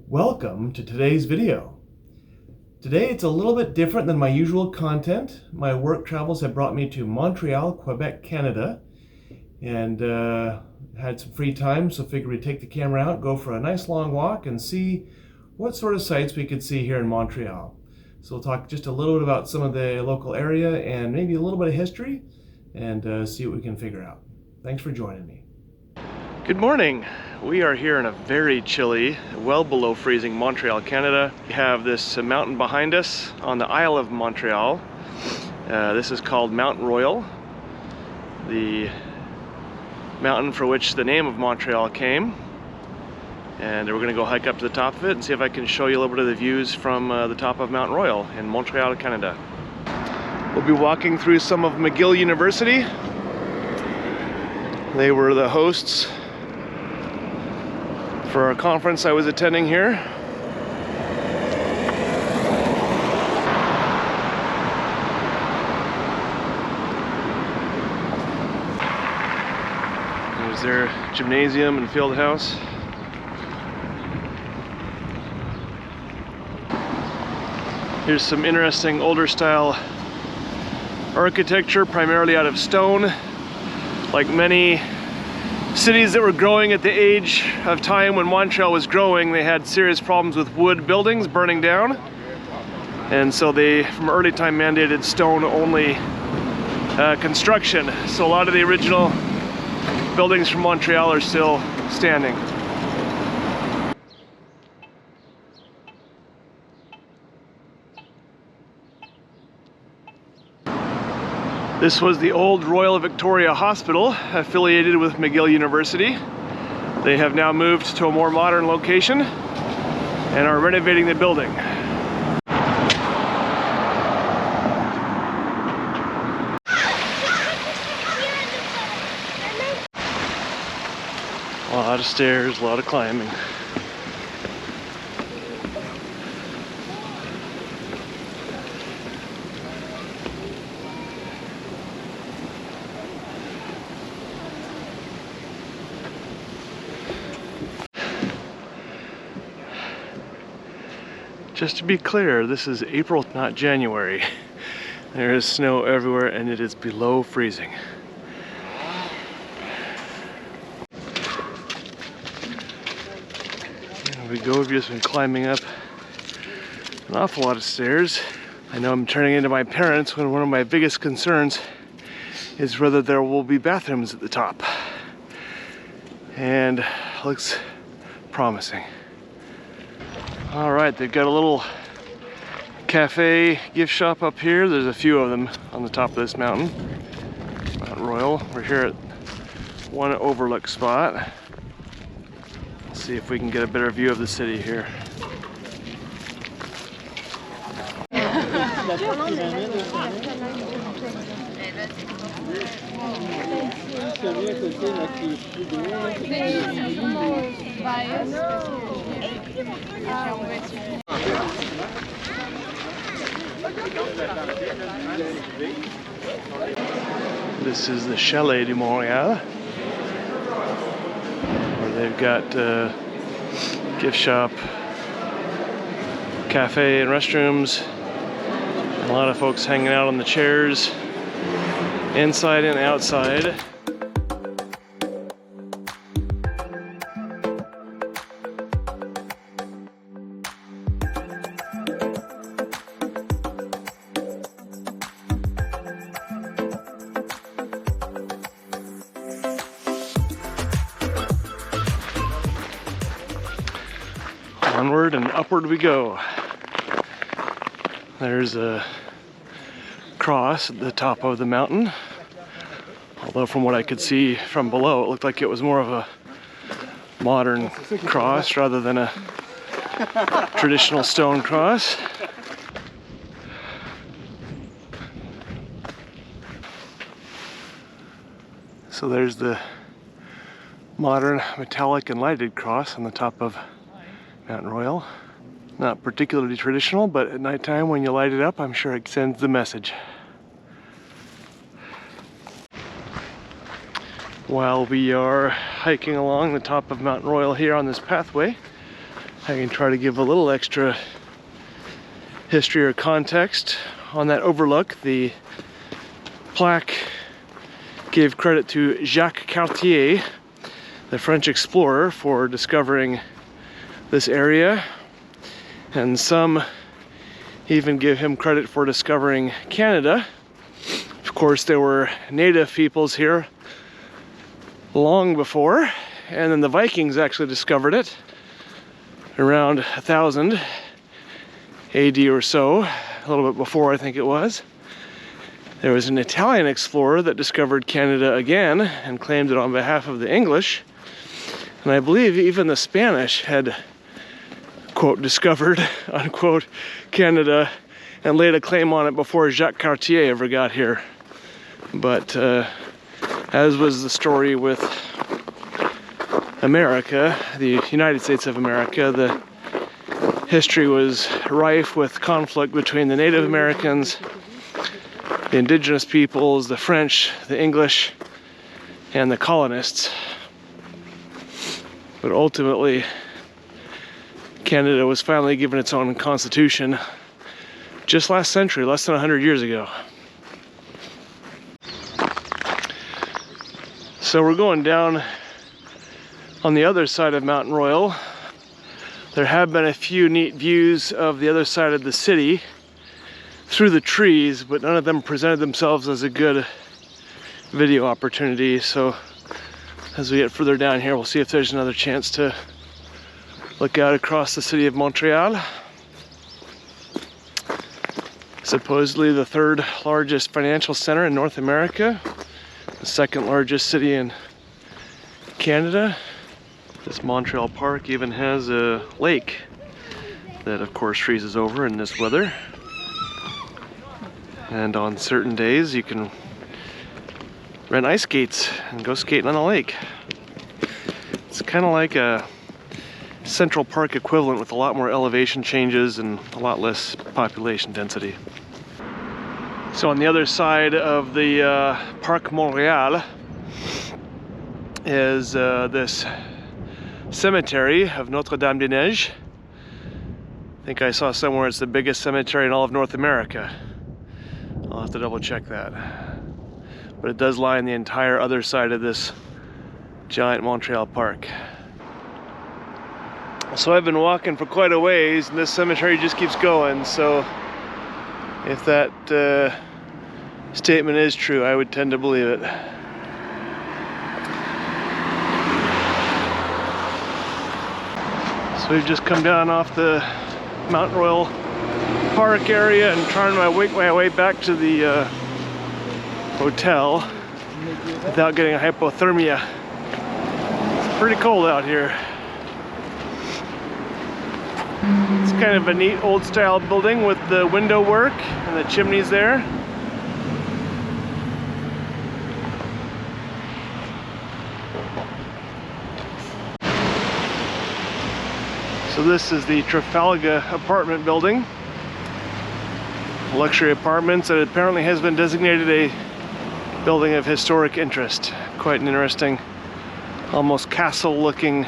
Welcome to today's video. Today it's a little bit different than my usual content. My work travels have brought me to Montreal, Quebec, Canada, and had some free time, so figured we'd take the camera out, go for a nice long walk and see what sort of sights we could see here in Montreal. So we'll talk just a little bit about some of the local area and maybe a little bit of history and see what we can figure out. Thanks for joining me. Good morning. We are here in a very chilly, well below freezing Montreal, Canada. We have this mountain behind us on the Isle of Montreal. This is called Mount Royal, the mountain for which the name of Montreal came. And we're gonna go hike up to the top of it and see if I can show you a little bit of the views from the top of Mount Royal in Montreal, Canada. We'll be walking through some of McGill University. They were the hosts for a conference I was attending here. There's their gymnasium and field house. Here's some interesting older style architecture, primarily out of stone. Like many cities that were growing at the age of time when Montreal was growing, they had serious problems with wood buildings burning down. And so they, from early time, mandated stone-only construction. So a lot of the original buildings from Montreal are still standing. This was the old Royal Victoria Hospital, affiliated with McGill University. They have now moved to a more modern location and are renovating the building. A lot of stairs, a lot of climbing. Just to be clear, this is April, not January. There is snow everywhere and it is below freezing. There we go, we've just been climbing up an awful lot of stairs. I know I'm turning into my parents when one of my biggest concerns is whether there will be bathrooms at the top. And looks promising. All right, they've got a little cafe gift shop up here. There's a few of them on the top of this mountain, Mount Royal. We're here at one overlook spot. Let's see if we can get a better view of the city here. This is the Chalet de Montreal, where they've got gift shop, cafe and restrooms, and a lot of folks hanging out on the chairs, inside and outside. Onward and upward we go. There's a cross at the top of the mountain. Although from what I could see from below, it looked like it was more of a modern cross rather than a traditional stone cross. So there's the modern metallic and lighted cross on the top of Mount Royal. Not particularly traditional, but at nighttime when you light it up, I'm sure it sends the message. While we are hiking along the top of Mount Royal here on this pathway, I can try to give a little extra history or context on that overlook. The plaque gave credit to Jacques Cartier, the French explorer, for discovering this area, and some even give him credit for discovering Canada. Of course, there were native peoples here long before, and then the Vikings actually discovered it around 1000 AD or so, a little bit before I think it was. There was an Italian explorer that discovered Canada again and claimed it on behalf of the English. And I believe even the Spanish had, quote, discovered, unquote, Canada and laid a claim on it before Jacques Cartier ever got here. But as was the story with America, the United States of America, the history was rife with conflict between the Native Americans, the indigenous peoples, the French, the English, and the colonists. But ultimately, Canada was finally given its own constitution just last century, less than 100 years ago. So we're going down on the other side of Mount Royal. There have been a few neat views of the other side of the city through the trees, but none of them presented themselves as a good video opportunity. So as we get further down here, we'll see if there's another chance to look out across the city of Montreal. Supposedly the third largest financial center in North America, the second largest city in Canada. This Montreal park even has a lake that of course freezes over in this weather. And on certain days you can rent ice skates and go skating on the lake. It's kind of like a Central Park equivalent with a lot more elevation changes and a lot less population density. So on the other side of the Parc Montréal is this cemetery of Notre-Dame-des-Neiges. I think I saw somewhere it's the biggest cemetery in all of North America. I'll have to double check that. But it does lie on the entire other side of this giant Montreal park. So I've been walking for quite a ways and this cemetery just keeps going, so if that statement is true, I would tend to believe it. So we've just come down off the Mount Royal Park area and trying to make my way back to the hotel without getting a hypothermia. It's pretty cold out here. It's kind of a neat old style building with the window work and the chimneys there. So this is the Trafalgar apartment building. Luxury apartments that apparently has been designated a building of historic interest. Quite an interesting, almost castle looking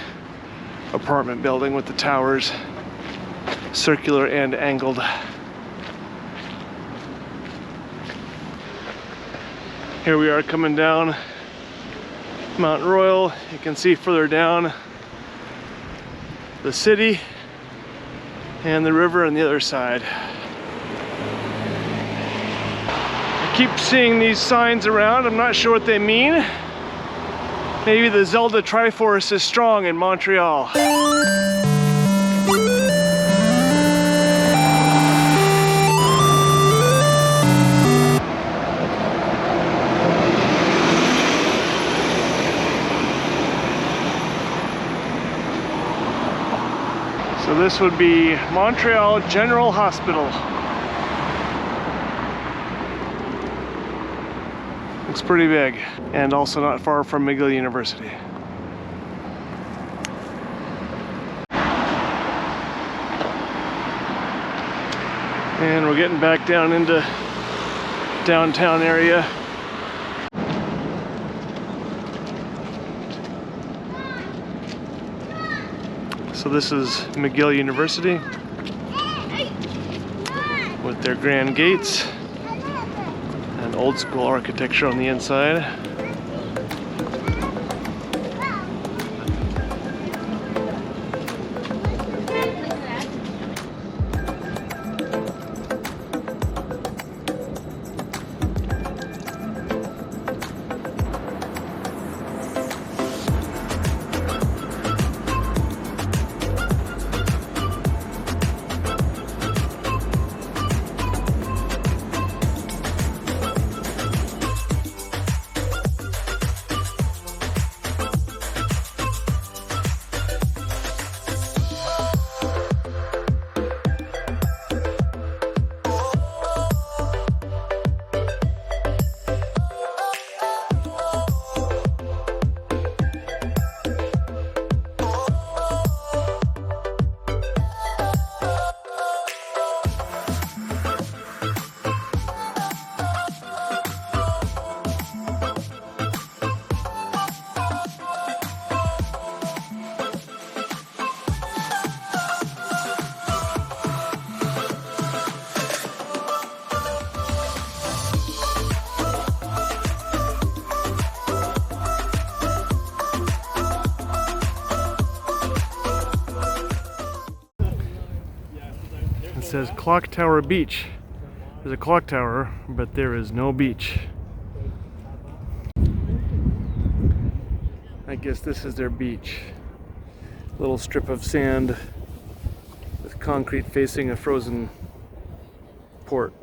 apartment building with the towers, circular and angled. Here we are coming down Mount Royal. You can see further down the city and the river on the other side. I keep seeing these signs around. I'm not sure what they mean. Maybe the Zelda Triforce is strong in Montreal. So this would be Montreal General Hospital. Looks pretty big, and also not far from McGill University. And we're getting back down into downtown area. So this is McGill University with their grand gates and old school architecture on the inside. It says Clock Tower Beach. There's a clock tower, but there is no beach. I guess this is their beach. Little strip of sand with concrete facing a frozen port.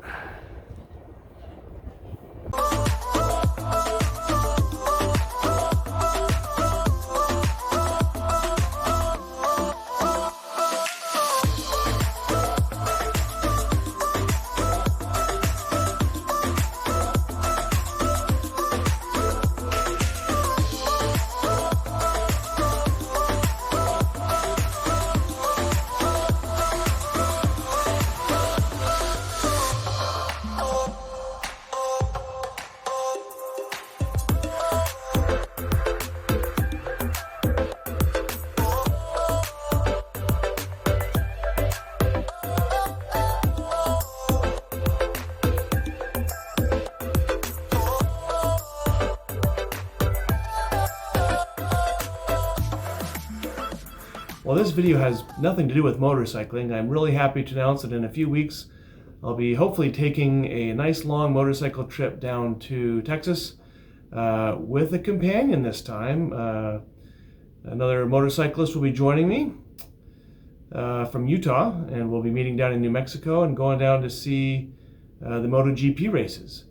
Well, this video has nothing to do with motorcycling. I'm really happy to announce that in a few weeks I'll be hopefully taking a nice long motorcycle trip down to Texas with a companion this time. Another motorcyclist will be joining me from Utah, and we'll be meeting down in New Mexico and going down to see the MotoGP races.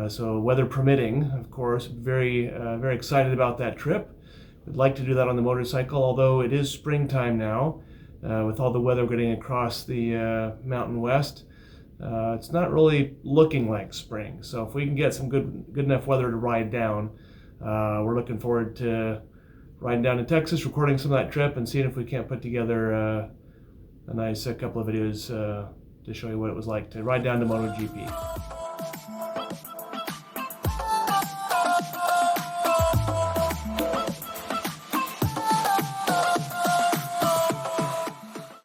So weather permitting, of course, very excited about that trip. We'd like to do that on the motorcycle, although it is springtime now. With all the weather getting across the Mountain West, it's not really looking like spring. So if we can get some good enough weather to ride down, we're looking forward to riding down to Texas, recording some of that trip, and seeing if we can't put together a nice couple of videos to show you what it was like to ride down to MotoGP.